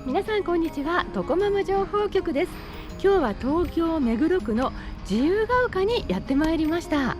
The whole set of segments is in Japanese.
皆さんこんにちは。トコママ情報局です。今日は東京目黒区の自由が丘にやってまいりました。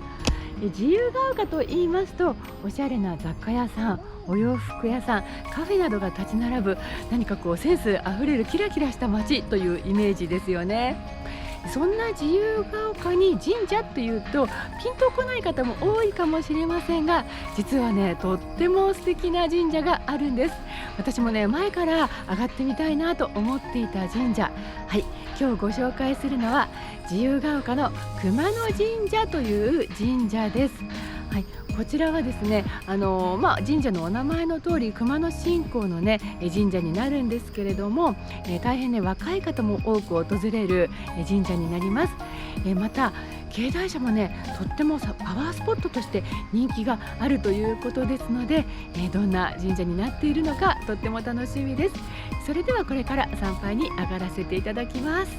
自由が丘と言いますと、おしゃれな雑貨屋さん、お洋服屋さん、カフェなどが立ち並ぶ、何かセンスあふれるキラキラした街というイメージですよね。そんな自由が丘に神社っていうとピンとこない方も多いかもしれませんが、実はね、とっても素敵な神社があるんです。私もね、前から上がってみたいなと思っていた神社、はい、今日ご紹介するのは自由が丘の熊野神社という神社です。はい、こちらはですね、神社のお名前の通り熊野信仰のね神社になるんですけれども、大変ね若い方も多く訪れる神社になります。また境内車もねとってもパワースポットとして人気があるということですので、どんな神社になっているのかとっても楽しみです。それではこれから参拝に上がらせていただきます。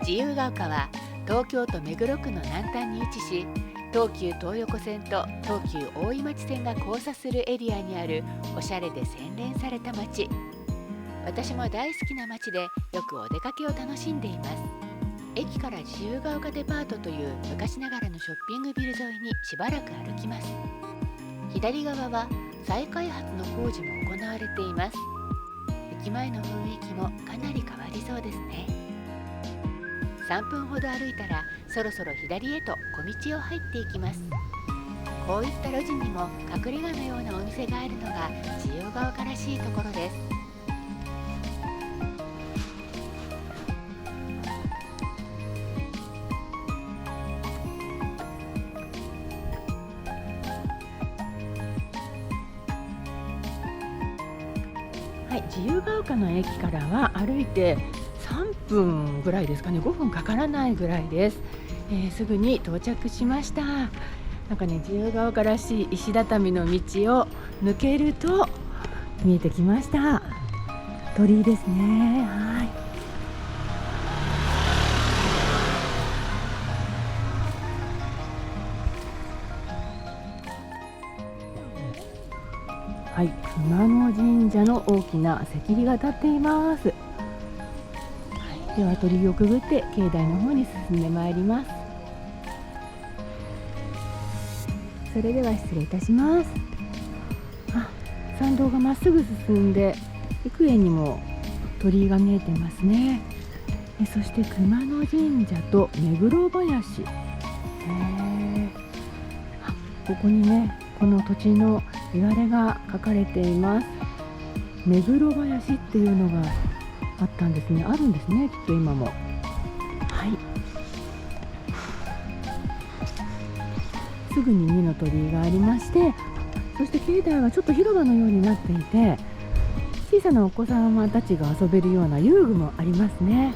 自由が丘は東京都目黒区の南端に位置し、東急東横線と東急大井町線が交差するエリアにあるおしゃれで洗練された街。私も大好きな街でよくお出かけを楽しんでいます。駅から自由が丘デパートという昔ながらのショッピングビル沿いにしばらく歩きます。左側は再開発の工事も行われています。駅前の雰囲気もかなり変わりそうですね。3分ほど歩いたらそろそろ左へと小道を入っていきます。こういった路地にも隠れ家のようなお店があるのが自由が丘らしいところです。はい、自由が丘の駅からは歩いて3分ぐらいですかね、5分かからないぐらいです。すぐに到着しました。なんかね、自由が丘らしい石畳の道を抜けると見えてきました。鳥居ですね。はい、熊野神社の大きな石碑が立っています。では鳥居をくぐって境内の方に進んでまいります。それでは失礼いたします。参道がまっすぐ進んで幾重にも鳥居が見えてますね。そして熊野神社と目黒林、ここにねこの土地の言われが書かれています。目黒林っていうのがあったんですね。あるんですね、きっと今も。はい、すぐに2の鳥居がありまして、そして境内はちょっと広場のようになっていて、小さなお子様たちが遊べるような遊具もありますね。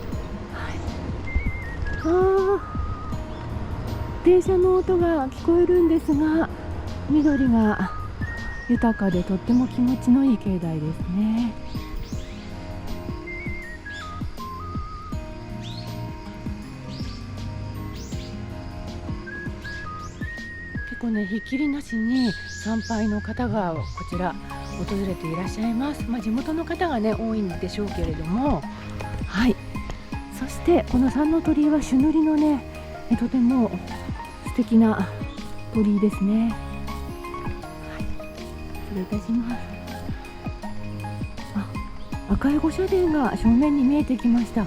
電車の音が聞こえるんですが、緑が豊かでとっても気持ちのいい境内ですね。結構ね、ひっきりなしに参拝の方がこちら訪れていらっしゃいます。地元の方がね多いんでしょうけれども、はい、そしてこの三の鳥居は朱塗りのねとても素敵な鳥居ですね。失礼いたします。赤い御社殿が正面に見えてきました。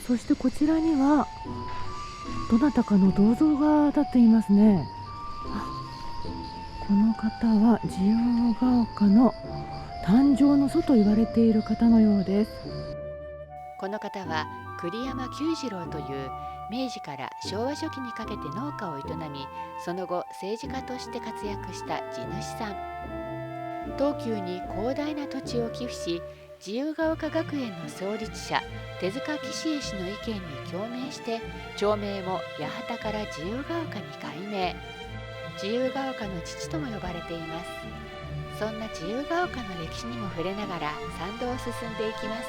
そしてこちらにはどなたかの銅像が立っていますね。この方は自由が丘の誕生の祖と言われている方のようです。この方は栗山久次郎という明治から昭和初期にかけて農家を営み、その後政治家として活躍した地主さん。東急に広大な土地を寄付し、自由が丘学園の創立者手塚喜恵氏の意見に共鳴して町名も八幡から自由が丘に改名。自由が丘の父とも呼ばれています。そんな自由が丘の歴史にも触れながら参道を進んでいきます。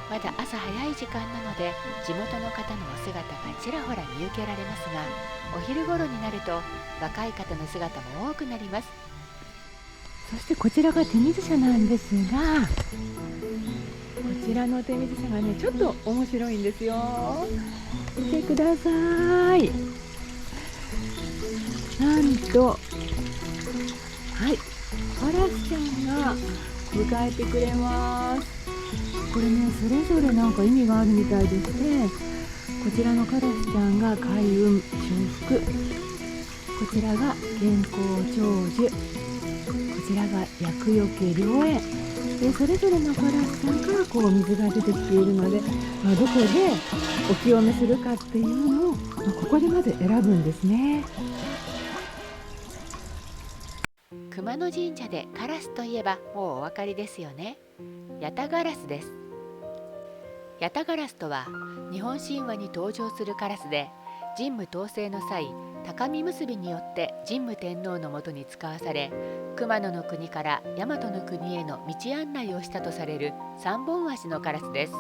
まだ朝早い時間なので地元の方のお姿がちらほら見受けられますが、お昼頃になると若い方の姿も多くなります。そしてこちらが手水舎なんですが、こちらの手水舎がねちょっと面白いんですよ。見てください。なんとはいカラスちゃんが迎えてくれます。これねそれぞれなんか意味があるみたいですね。こちらのカラスちゃんが開運修復、こちらが健康長寿、こちらが厄除け良縁で、それぞれのカラスちゃんからこう水が出てきているので、どこでお清めするかっていうのを、ここでまず選ぶんですね。熊野神社でカラスといえばもうお分かりですよね。ヤタガラスです。ヤタガラスとは日本神話に登場するカラスで、神武統制の際、高見結びによって神武天皇のもとに使わされ、熊野の国から大和の国への道案内をしたとされる三本足のカラスです。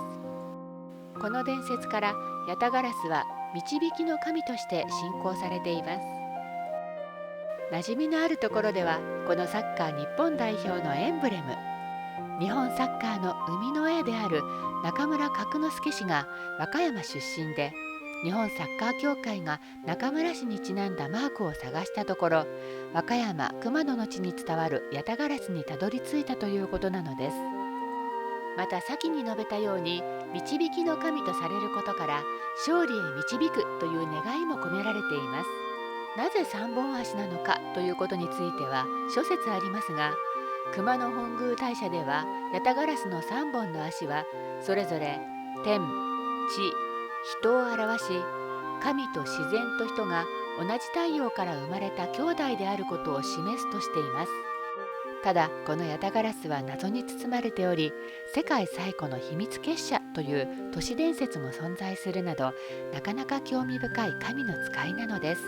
この伝説からヤタガラスは導きの神として信仰されています。馴染みのあるところでは、このサッカー日本代表のエンブレム、日本サッカーの生みの親である中村角之助氏が和歌山出身で、日本サッカー協会が中村氏にちなんだマークを探したところ、和歌山熊野の地に伝わるヤタガラスにたどり着いたということなのです。また先に述べたように、導きの神とされることから勝利へ導くという願いも込められています。なぜ三本足なのかということについては諸説ありますが、熊野本宮大社ではヤタガラスの3本の足はそれぞれ天、地、人を表し、神と自然と人が同じ太陽から生まれた兄弟であることを示すとしています。ただこのヤタガラスは謎に包まれており、世界最古の秘密結社という都市伝説も存在するなど、なかなか興味深い神の使いなのです。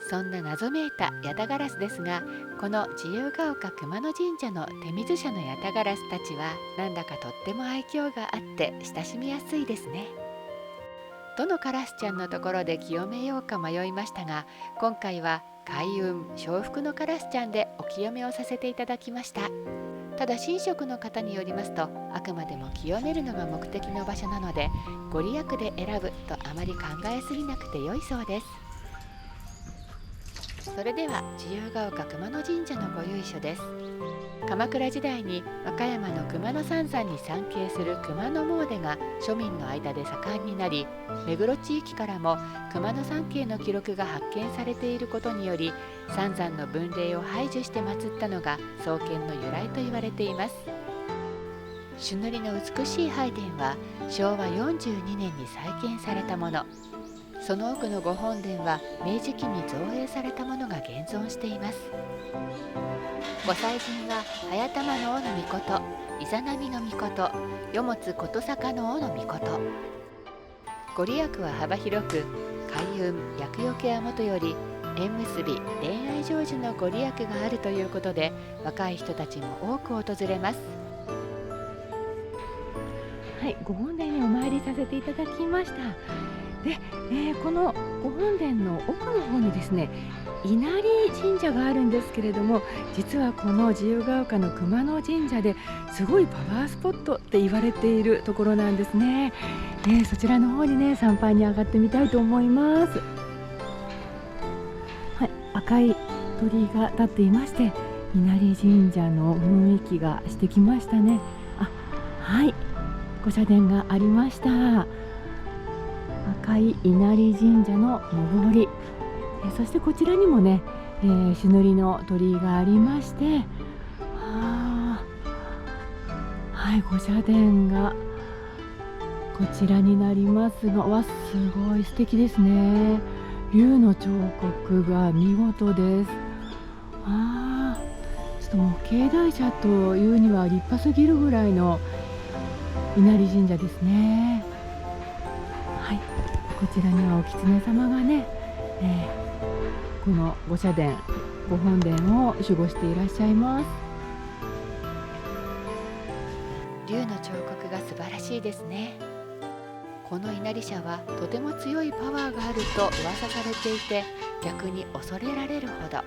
そんな謎めいたヤタガラスですが、この自由が丘熊野神社の手水舎のヤタガラスたちはなんだかとっても愛嬌があって親しみやすいですね。どのカラスちゃんのところで清めようか迷いましたが、今回は開運招福のカラスちゃんでお清めをさせていただきました。ただ神職の方によりますと、あくまでも清めるのが目的の場所なので、ご利益で選ぶとあまり考えすぎなくて良いそうです。それでは自由が丘熊野神社のご由緒です。鎌倉時代に和歌山の熊野三山に参詣する熊野詣が庶民の間で盛んになり、目黒地域からも熊野参詣の記録が発見されていることにより、三山の分霊を排除して祀ったのが創建の由来と言われています。朱塗りの美しい拝殿は昭和42年に再建されたもの。その奥の御本殿は明治期に造営されたものが現存しています。ご祭神は早玉の尾の命、イザナミの命、与物琴坂の尾の命。ご利益は幅広く、開運厄除けはもとより縁結び恋愛成就のご利益があるということで、若い人たちも多く訪れます。はい、ご本殿にお参りさせていただきました。で、このご本殿の奥の方にですね、稲荷神社があるんですけれども、実はこの自由が丘の熊野神社ですごいパワースポットって言われているところなんですね。そちらの方にね参拝に上がってみたいと思います。はい、赤い鳥居が立っていまして、稲荷神社の雰囲気がしてきましたね。はい、御社殿がありました。赤い稲荷神社の上り、そしてこちらにもね、朱塗りの鳥居がありまして、はい、御社殿がこちらになりますが、すごい素敵ですね。龍の彫刻が見事です。ちょっともう境内社というには立派すぎるぐらいの稲荷神社ですね。はい、こちらにはお狐様がね、この御社殿、御本殿を守護していらっしゃいます。龍の彫刻力が素晴らしいですね。この稲荷社はとても強いパワーがあると噂されていて、逆に恐れられるほど。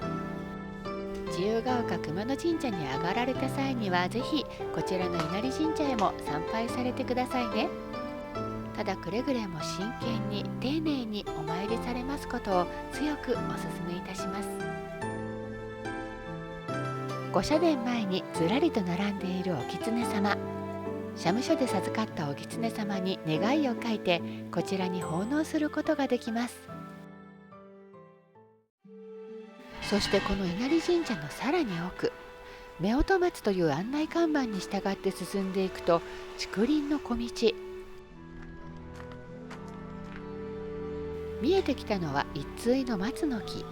自由が丘熊野神社に上がられた際には、ぜひこちらの稲荷神社へも参拝されてくださいね。ただくれぐれも真剣に丁寧にお参りされますことを強くお勧めいたします。御社殿前にずらりと並んでいるお狐様、社務所で授かったお狐様に願いを書いて、こちらに奉納することができます。そしてこの稲荷神社のさらに奥、夫婦松という案内看板に従って進んでいくと、竹林の小道。見えてきたのは一対の松の木。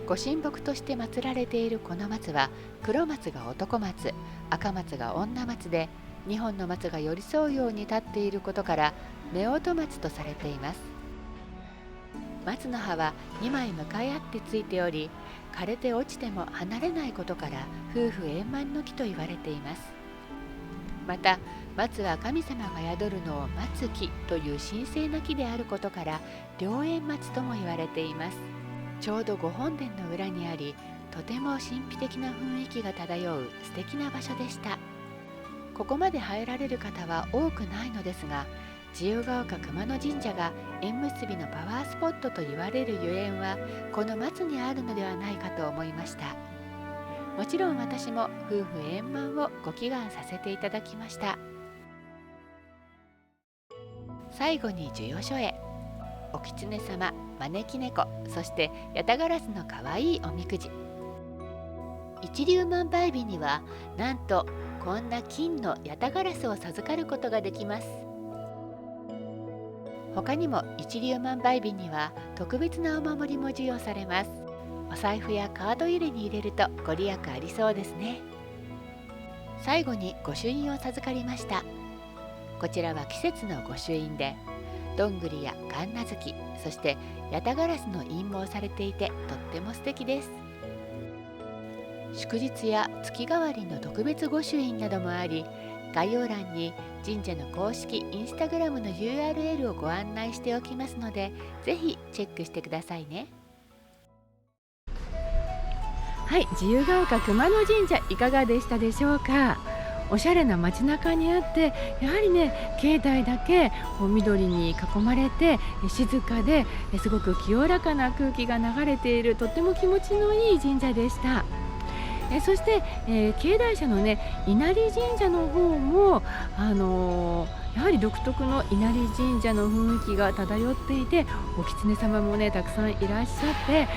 ご神木として祀られているこの松は、黒松が男松、赤松が女松で、2本の松が寄り添うように立っていることから夫婦松とされています。松の葉は2枚向かい合ってついており、枯れて落ちても離れないことから夫婦円満の木と言われています。また松は神様が宿るのを待つ木という神聖な木であることから良縁松とも言われています。ちょうど御本殿の裏にあり、とても神秘的な雰囲気が漂う素敵な場所でした。ここまで入られる方は多くないのですが、自由が丘熊野神社が縁結びのパワースポットと言われるゆえんは、この松にあるのではないかと思いました。もちろん私も夫婦円満をご祈願させていただきました。最後に授与所へ。お狐様、招き猫、そしてヤタガラスのかわいいおみくじ。一粒万倍日にはなんとこんな金のヤタガラスを授かることができます。他にも一粒万倍日には特別なお守りも授与されます。お財布やカード入れに入れるとご利益ありそうですね。最後に御朱印を授かりました。こちらは季節の御朱印で、どんぐりや神無月、そしてヤタガラスの印もされていて、とっても素敵です。祝日や月替わりの特別御朱印などもあり、概要欄に神社の公式インスタグラムの URL をご案内しておきますので、ぜひチェックしてくださいね。はい、自由が丘熊野神社いかがでしたでしょうか。おしゃれな街中にあって、やはりね、境内だけこう緑に囲まれて静かで、すごく清らかな空気が流れている、とっても気持ちのいい神社でした。そして、境内社のね、稲荷神社の方もやはり独特の稲荷神社の雰囲気が漂っていて、お狐様もねたくさんいらっしゃって、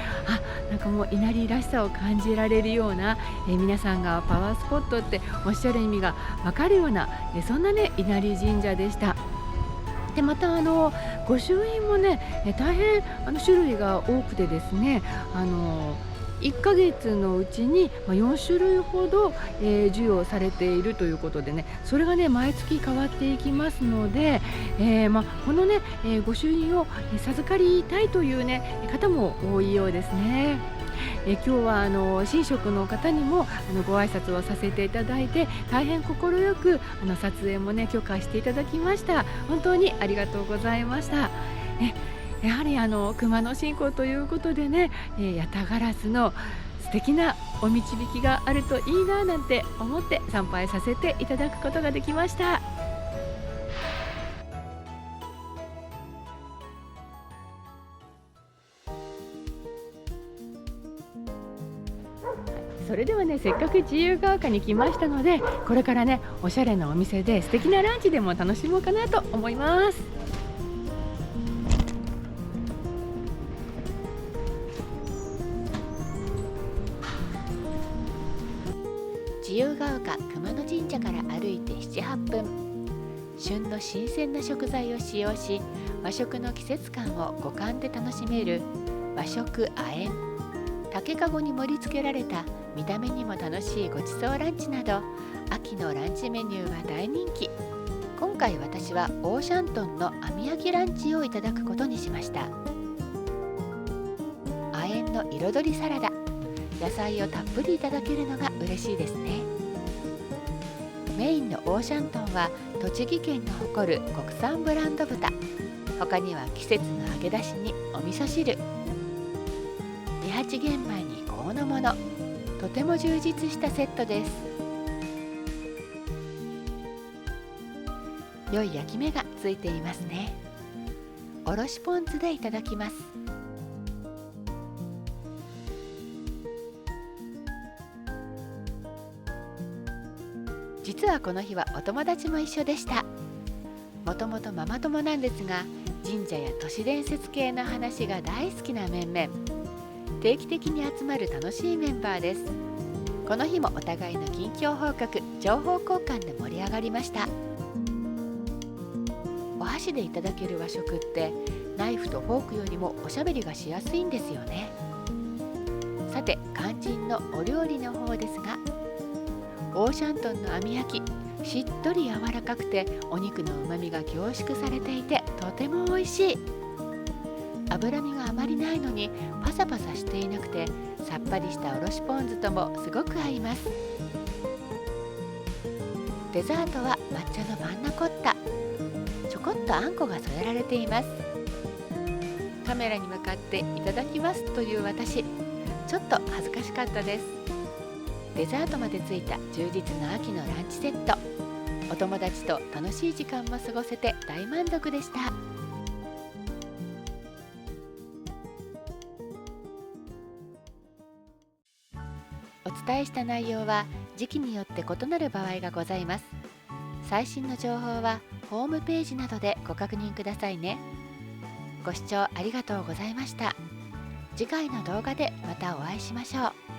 なんかもう稲荷らしさを感じられるような、皆さんがパワースポットっておっしゃる意味がわかるような、そんなね稲荷神社でした。でまた御朱印もね、大変種類が多くてですね、1ヶ月のうちに4種類ほど、授与されているということでね、それがね毎月変わっていきますので、このね、御朱印を授かりたいというね方も多いようですね。今日は神職の方にもご挨拶をさせていただいて、大変快く撮影もね許可していただきました。本当にありがとうございました。やはり熊野信仰ということでね、ヤタガラスの素敵なお導きがあるといいななんて思って参拝させていただくことができました。それではね、せっかく自由が丘に来ましたので、これからねおしゃれなお店で素敵なランチでも楽しもうかなと思います。自由が丘熊野神社から歩いて 7,8 分、旬の新鮮な食材を使用し、和食の季節感を五感で楽しめる和食あえん、竹かごに盛り付けられた見た目にも楽しいごちそうランチなど、秋のランチメニューは大人気。今回私はオーシャントンの網焼きランチをいただくことにしました。あえんの彩りサラダ、野菜をたっぷりいただけるのが嬉しいですね。メインのオーシャントンは栃木県が誇る国産ブランド豚。他には季節の揚げ出しにお味噌汁、二八玄米に香の物、とても充実したセットです。良い焼き目がついていますね。おろしポン酢でいただきます。実はこの日はお友達も一緒でした。もともとママ友なんですが、神社や都市伝説系の話が大好きな面々、定期的に集まる楽しいメンバーです。この日もお互いの近況報告、情報交換で盛り上がりました。お箸でいただける和食ってナイフとフォークよりもおしゃべりがしやすいんですよね。さて、肝心のお料理の方ですが、オーシャントンの網焼き、しっとり柔らかくてお肉のうまみが凝縮されていてとても美味しい。脂身があまりないのにパサパサしていなくて、さっぱりしたおろしポン酢ともすごく合います。デザートは抹茶のパンナコッタ、ちょこっとあんこが添えられています。カメラに向かっていただきますという私、ちょっと恥ずかしかったです。デザートまでついた充実の秋のランチセット、お友達と楽しい時間も過ごせて大満足でした。お伝えした内容は時期によって異なる場合がございます。最新の情報はホームページなどでご確認くださいね。ご視聴ありがとうございました。次回の動画でまたお会いしましょう。